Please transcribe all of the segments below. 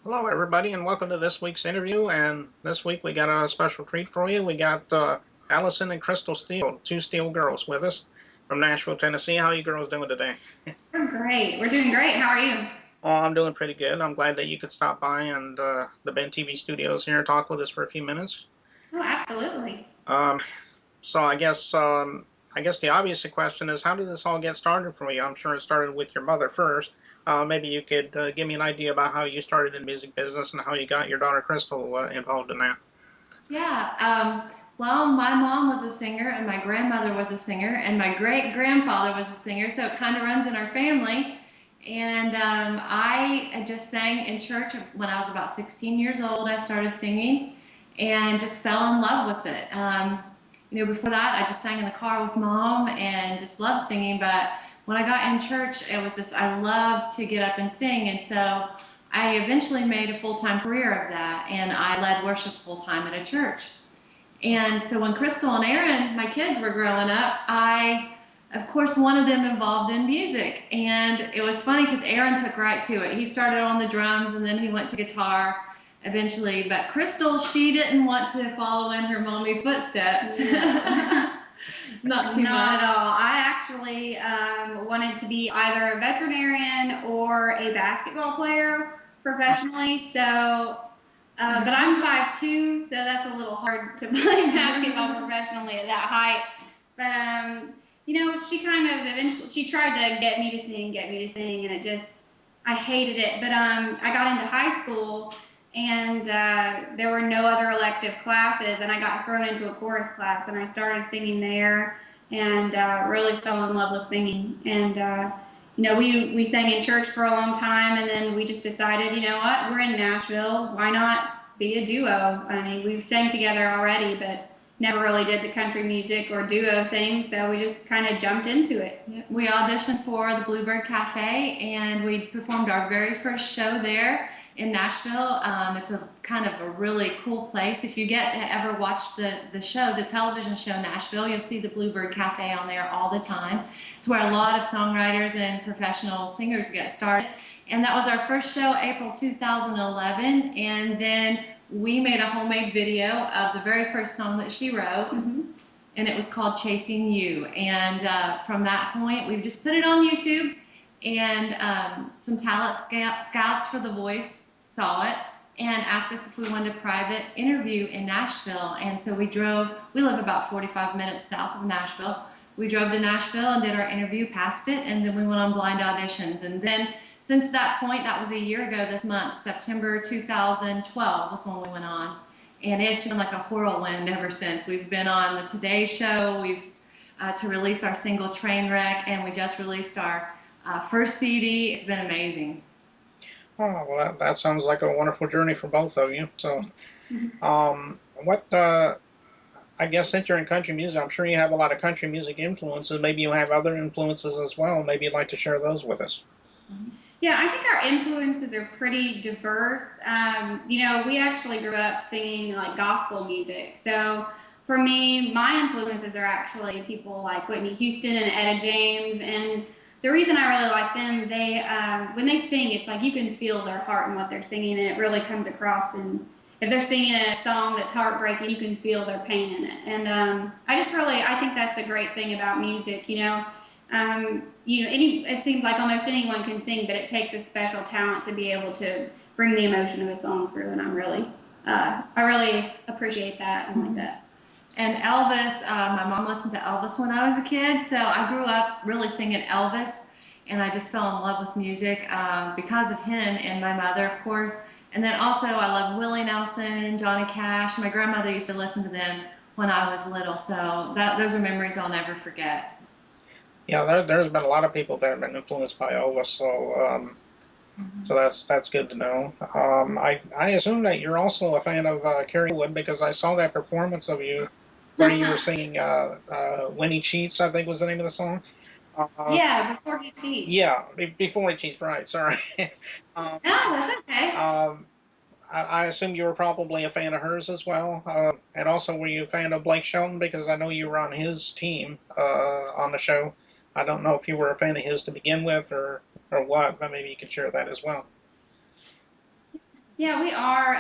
Hello, everybody, and welcome to this week's interview. And this week we got a special treat for you. We got Allison and Crystal Steele, 2Steel girls, with us from Nashville, Tennessee. How are you girls doing today? We're great. We're doing great. How are you? Oh, I'm doing pretty good. I'm glad that you could stop by and the Ben TV studios here and talk with us for a few minutes. Oh, absolutely. Um, so I guess the obvious question is, how did this all get started for you? I'm sure it started with your mother first. Maybe you could give me an idea about how you started in the music business and how you got your daughter Crystal involved in that. Yeah. Well, my mom was a singer, and my grandmother was a singer, and my great grandfather was a singer, so it kind of runs in our family. And I just sang in church when I was about 16 years old. I started singing and just fell in love with it. Before that, I just sang in the car with mom and just loved singing. But when I got in church, it was just, I loved to get up and sing. And so I eventually made a full-time career of that, and I led worship full-time at a church. And so when Crystal and Aaron, my kids, were growing up, I, of course, wanted them involved in music. And it was funny because Aaron took right to it. He started on the drums and then he went to guitar eventually. But Crystal, she didn't want to follow in her mommy's footsteps. Not too Not much. at all. I actually wanted to be either a veterinarian or a basketball player professionally. But I'm 5'2", so that's a little hard to play basketball professionally at that height. But she kind of eventually she tried to get me to sing, and I hated it. But I got into high school, and there were no other elective classes, and I got thrown into a chorus class, and I started singing there, and really fell in love with singing. And we sang in church for a long time, and then we just decided, you know what, we're in Nashville, why not be a duo? I mean, we've sang together already, but never really did the country music or duo thing, so we just kind of jumped into it. Yeah, we auditioned for the Bluebird Cafe, and we performed our very first show there in Nashville. It's a kind of a really cool place. If you get to ever watch the show, the television show Nashville, you'll see the Bluebird Cafe on there all the time. It's where a lot of songwriters and professional singers get started. And that was our first show, April 2011. And then we made a homemade video of the very first song that she wrote. Mm-hmm. And it was called Chasing You. And from that point, we've just put it on YouTube, and some talent scouts for The Voice saw it and asked us if we wanted a private interview in Nashville. And so we live about 45 minutes south of Nashville. We drove to Nashville and did our interview, passed it, and then we went on blind auditions. And then since that point, that was a year ago this month, September 2012 was when we went on. And it's just been like a whirlwind ever since. We've been on the Today Show, we've to release our single Trainwreck, and we just released our first CD. It's been amazing. Oh, well, that sounds like a wonderful journey for both of you. So, what, I guess since you're in country music, I'm sure you have a lot of country music influences. Maybe you have other influences as well. Maybe you'd like to share those with us. Yeah, I think our influences are pretty diverse. We actually grew up singing like gospel music. So for me, my influences are actually people like Whitney Houston and Etta James. And the reason I really like them, when they sing, it's like you can feel their heart in what they're singing, and it really comes across. And if they're singing a song that's heartbreaking, you can feel their pain in it. And I think that's a great thing about music. It seems like almost anyone can sing, but it takes a special talent to be able to bring the emotion of a song through, and I really appreciate that and like that. And Elvis, my mom listened to Elvis when I was a kid, so I grew up really singing Elvis, and I just fell in love with music because of him, and my mother, of course. And then also I love Willie Nelson, Johnny Cash. My grandmother used to listen to them when I was little, so those are memories I'll never forget. Yeah, there's been a lot of people that have been influenced by Elvis, so that's good to know. I assume that you're also a fan of Carrie Wood because I saw that performance of you where you were singing "When He Cheats," I think was the name of the song. Yeah, before he cheats. Yeah, before he cheats, right? Sorry. um, No, that's okay. um, I assume you were probably a fan of hers as well, and also were you a fan of Blake Shelton because I know you were on his team on the show. I don't know if you were a fan of his to begin with or what, but maybe you could share that as well. Yeah, we are.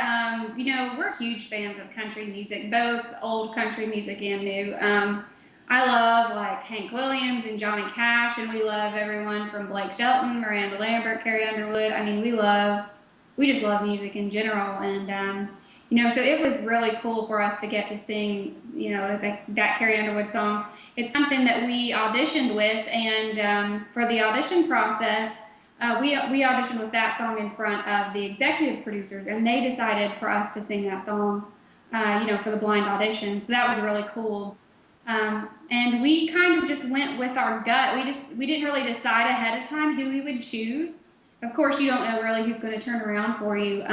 We're huge fans of country music, both old country music and new. I love like Hank Williams and Johnny Cash, and we love everyone from Blake Shelton, Miranda Lambert, Carrie Underwood. I mean, we just love music in general, and so it was really cool for us to get to sing, that Carrie Underwood song. It's something that we auditioned with, and for the audition process. We auditioned with that song in front of the executive producers, and they decided for us to sing that song, for the blind audition. So that was really cool. And we kind of just went with our gut. We didn't really decide ahead of time who we would choose. Of course, you don't know really who's going to turn around for you.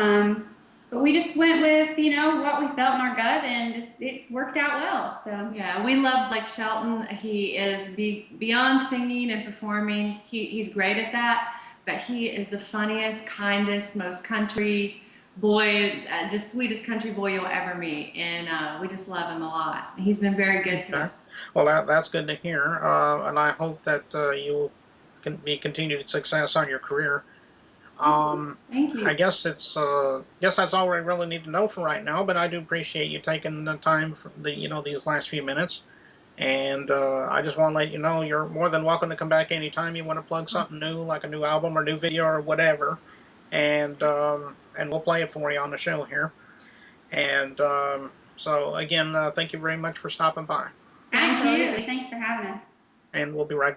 But we just went with what we felt in our gut, and it's worked out well. So Yeah, we love Blake Shelton. He is beyond singing and performing. He's great at that, but he is the funniest, kindest, most country boy, just sweetest country boy you'll ever meet, and we just love him a lot. He's been very good to Okay. us. Well, that's good to hear, and I hope that you can be continued success on your career. thank I you. guess guess that's all we really need to know for right now. But I do appreciate you taking the time for these last few minutes, and I just want to let you know you're more than welcome to come back anytime you want to plug something new, like a new album or new video or whatever, and we'll play it for you on the show here. And so again, thank you very much for stopping by, Thank you. Absolutely. Thanks for having us. and we'll be right